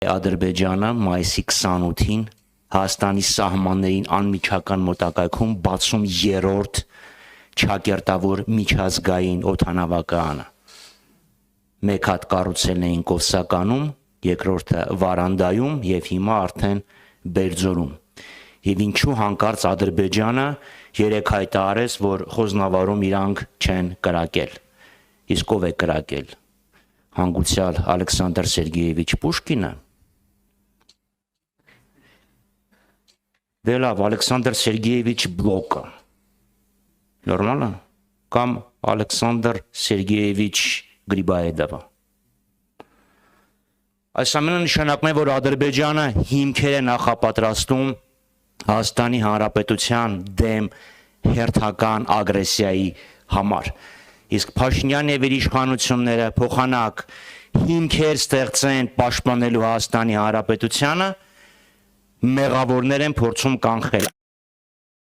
Ադրբեջանը մայիսի 28-ին Հայաստանի սահմաններին անմիջական մոտակայքում բացում երրորդ ճակերտավոր միջազգային օդանավակայանը։ Մեկ հատ կառուցել էին Կովսականում, երկրորդը Վարանդայում եւ հիմա արդեն Բերձորում։ Եվ ինչու հանկարծ Ադրբեջանը երեք հայտարարեց, որ Խոզնավարում իրանք չեն կրակել։ Իսկ ով է կրակել։ Հանգուցյալ Ալեքսանդր Սերգեևիչ Պուշկինը։ Դե լավ, Ալեքսանդր Սերգեևիչ Բլոկը։ Նորմալ է։ Կամ Ալեքսանդր Սերգեևիչ Գրիբաեդովը։ Այս ամենը նշանակում է, որ Ադրբեջանը հիմքեր է նախապատրաստում Հայաստանի Հանրապետության դեմ հերթական ագրեսիայի համար։ Իսկ Փաշինյանը եւ իր իշխանությունները փոխանակ հիմքեր ստեղծեն պաշտպանելու Հայաստանի Հանրապետությանը, մեղավորներ են փորձում կանխել։